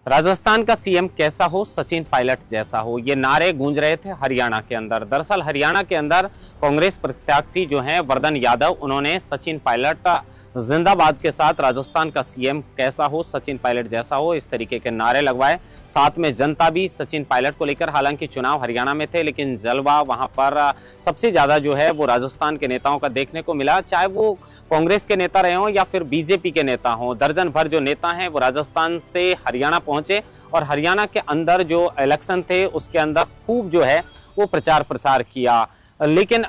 राजस्थान का सीएम कैसा हो, सचिन पायलट जैसा हो, ये नारे गूंज रहे थे हरियाणा के अंदर। दरअसल हरियाणा के अंदर कांग्रेस प्रत्याशी जो हैं वर्धन यादव, उन्होंने सचिन पायलट जिंदाबाद के साथ राजस्थान का सीएम कैसा हो, सचिन पायलट जैसा हो, इस तरीके के नारे लगवाए। साथ में जनता भी सचिन पायलट को लेकर, हालांकि चुनाव हरियाणा में थे लेकिन जलवा वहां पर सबसे ज्यादा जो है वो राजस्थान के नेताओं का देखने को मिला, चाहे वो कांग्रेस के नेता रहे हों या फिर बीजेपी के नेता हों। दर्जन भर जो नेता हैं वो राजस्थान से हरियाणा पहुंचे और हरियाणा के अंदर जो इलेक्शन थे उसके अंदर खूब जो है वो प्रचार प्रसार किया। लेकिन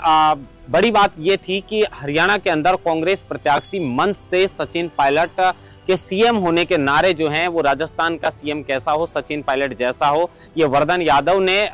बड़ी बात यह थी कि हरियाणा के अंदर कांग्रेस प्रत्याशी मंच से सचिन पायलट के सीएम होने के नारे जो हैं वो राजस्थान का सीएम कैसा हो, सचिन पायलट जैसा हो, ये वर्धन यादव ने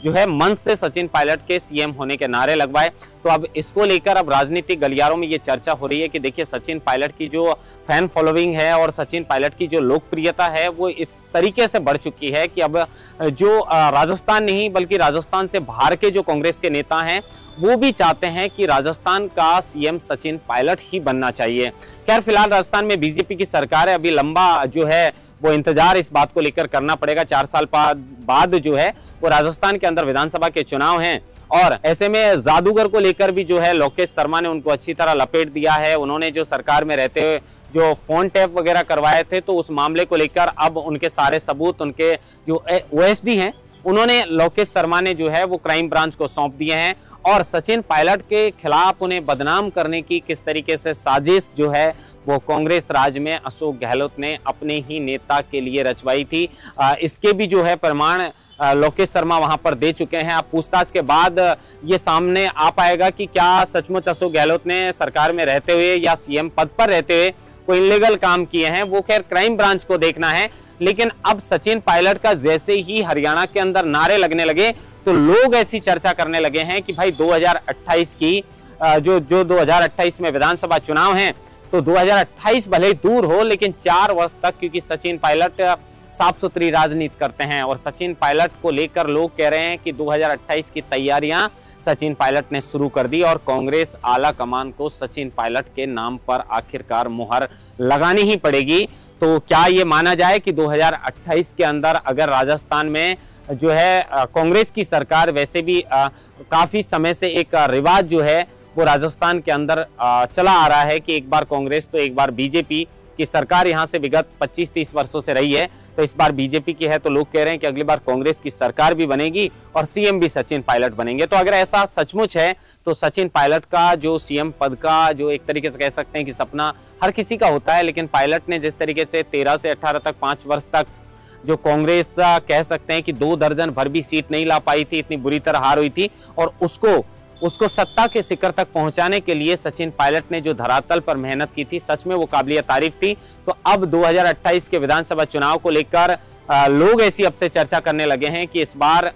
जो है मंच से सचिन पायलट के सीएम होने के नारे लगवाए। तो अब इसको लेकर अब राजनीतिक गलियारों में ये चर्चा हो रही है कि देखिए सचिन पायलट की जो फैन फॉलोइंग है और सचिन पायलट की जो लोकप्रियता है वो इस तरीके से बढ़ चुकी है कि अब जो राजस्थान नहीं बल्कि राजस्थान से बाहर के जो कांग्रेस के नेता हैं वो भी चाहते हैं कि राजस्थान का सीएम सचिन पायलट ही बनना चाहिए। खैर फिलहाल राजस्थान में बीजेपी की सरकार है, अभी लंबा जो है वो इंतजार इस बात को लेकर करना पड़ेगा। 4 साल बाद जो है वो राजस्थान के अंदर विधानसभा के चुनाव हैं और ऐसे में जादूगर को लेकर भी जो है लोकेश शर्मा ने उनको अच्छी तरह लपेट दिया है। उन्होंने जो सरकार में रहते हुए जो फोन टैप वगैरह करवाए थे तो उस मामले को लेकर अब उनके सारे सबूत उनके जो ओएसडी हैं उन्होंने लोकेश शर्मा ने जो है वो क्राइम ब्रांच को सौंप दिए हैं और सचिन पायलट के खिलाफ उन्हें बदनाम करने की किस तरीके से साजिश जो है वो कांग्रेस राज में अशोक गहलोत ने अपने ही नेता के लिए रचवाई थी। इसके भी जो है प्रमाण लोकेश शर्मा वहां पर दे चुके हैं। अब पूछताछ के बाद ये सामने आ पाएगा कि क्या सचमुच अशोक गहलोत ने सरकार में रहते हुए या सीएम पद पर रहते हुए कोई इलीगल काम किए हैं। वो खैर क्राइम ब्रांच को देखना है, लेकिन अब सचिन पायलट का जैसे ही हरियाणा के अंदर नारे लगने लगे तो लोग ऐसी चर्चा करने लगे हैं कि भाई 2028 की जो 2028 में विधानसभा चुनाव हैं तो 2028 भले ही दूर हो लेकिन 4 वर्ष तक, क्योंकि सचिन पायलट साफ सुथरी राजनीति करते हैं और सचिन पायलट को लेकर लोग कह रहे हैं कि 2028 की तैयारियां सचिन पायलट ने शुरू कर दी और कांग्रेस आला कमान को सचिन पायलट के नाम पर आखिरकार मुहर लगानी ही पड़ेगी। तो क्या ये माना जाए कि 2028 के अंदर अगर राजस्थान में जो है कांग्रेस की सरकार, वैसे भी काफी समय से एक रिवाज जो है वो राजस्थान के अंदर चला आ रहा है कि एक बार कांग्रेस तो एक बार बीजेपी की सरकार यहां से विगत 25-30 वर्षों से रही है, तो इस बार बीजेपी की है तो लोग कह रहे हैं कि अगली बार कांग्रेस की सरकार भी बनेगी और सीएम भी सचिन पायलट बनेंगे। तो अगर ऐसा सचमुच है तो सचिन पायलट का जो सीएम पद का जो एक तरीके से कह सकते हैं कि सपना हर किसी का होता है, लेकिन पायलट ने जिस तरीके से 13 से 18 तक 5 वर्ष तक जो कांग्रेस कह सकते हैं कि 2 दर्जन भर भी सीट नहीं ला पाई थी, इतनी बुरी तरह हार हुई थी और उसको सत्ता के शिखर तक पहुंचाने के लिए सचिन पायलट ने जो धरातल पर मेहनत की थी सच में वो काबिलिय तारीफ थी। तो अब 2028 के विधानसभा चुनाव को लेकर लोग ऐसी अब से चर्चा करने लगे हैं कि इस बार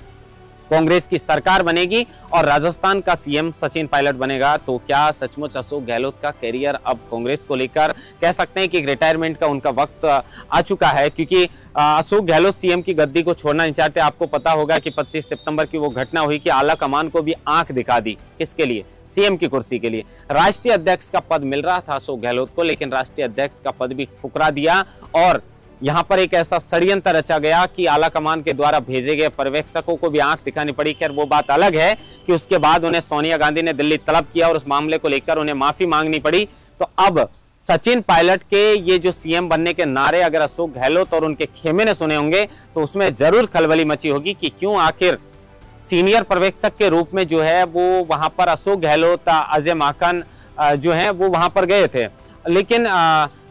कांग्रेस की सरकार बनेगी और राजस्थान का सीएम सचिन पायलट बनेगा। तो क्या सचमुच अशोक गहलोत का कैरियर अब कांग्रेस को लेकर कह सकते हैं कि रिटायरमेंट का उनका वक्त आ चुका है, क्योंकि अशोक गहलोत सीएम की गद्दी को छोड़ना नहीं चाहते। आपको पता होगा कि 25 सितंबर की वो घटना हुई कि आला कमान को भी आंख दिखा दी, किसके लिए, सीएम की कुर्सी के लिए। राष्ट्रीय अध्यक्ष का पद मिल रहा था अशोक गहलोत को, लेकिन राष्ट्रीय अध्यक्ष का पद भी ठुकरा दिया और यहां पर एक ऐसा षड्यंत्र रचा गया कि आला कमान के द्वारा भेजे गए पर्यवेक्षकों को भी आंख दिखानी पड़ी। खैर वो बात अलग है कि उसके बाद उन्हें सोनिया गांधी ने दिल्ली तलब किया और उस मामले को लेकर उन्हें माफी मांगनी पड़ी। तो अब सचिन पायलट के ये जो सीएम बनने के नारे अगर अशोक गहलोत और उनके खेमे ने सुने होंगे तो उसमें जरूर खलबली मची होगी कि क्यों आखिर सीनियर पर्यवेक्षक के रूप में जो है वो वहां पर अशोक गहलोत, अजय माकन जो है वो वहां पर गए थे, लेकिन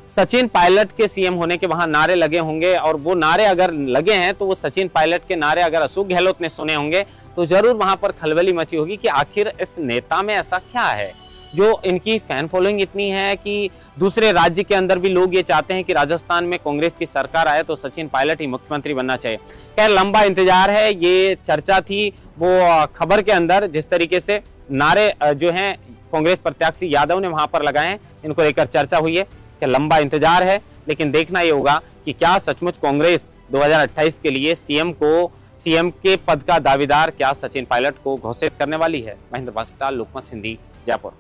सचिन पायलट के सीएम होने के वहां नारे लगे होंगे और वो नारे अगर लगे हैं तो वो सचिन पायलट के नारे अगर अशोक गहलोत ने सुने होंगे तो जरूर वहां पर खलबली मची होगी कि आखिर इस नेता में ऐसा क्या है जो इनकी फैन फॉलोइंग इतनी है कि दूसरे राज्य के अंदर भी लोग ये चाहते हैं कि राजस्थान में कांग्रेस की सरकार आए तो सचिन पायलट ही मुख्यमंत्री बनना चाहिए। खैर लंबा इंतजार है, ये चर्चा थी वो खबर के अंदर जिस तरीके से नारे जो हैं कांग्रेस प्रत्याशी यादव ने वहां पर लगाए हैं, इनको लेकर चर्चा हुई है कि लंबा इंतजार है, लेकिन देखना ये होगा कि क्या सचमुच कांग्रेस 2028 के लिए सीएम के पद का दावेदार क्या सचिन पायलट को घोषित करने वाली है। महेंद्र बांसटा, लोकमत हिंदी, जयपुर।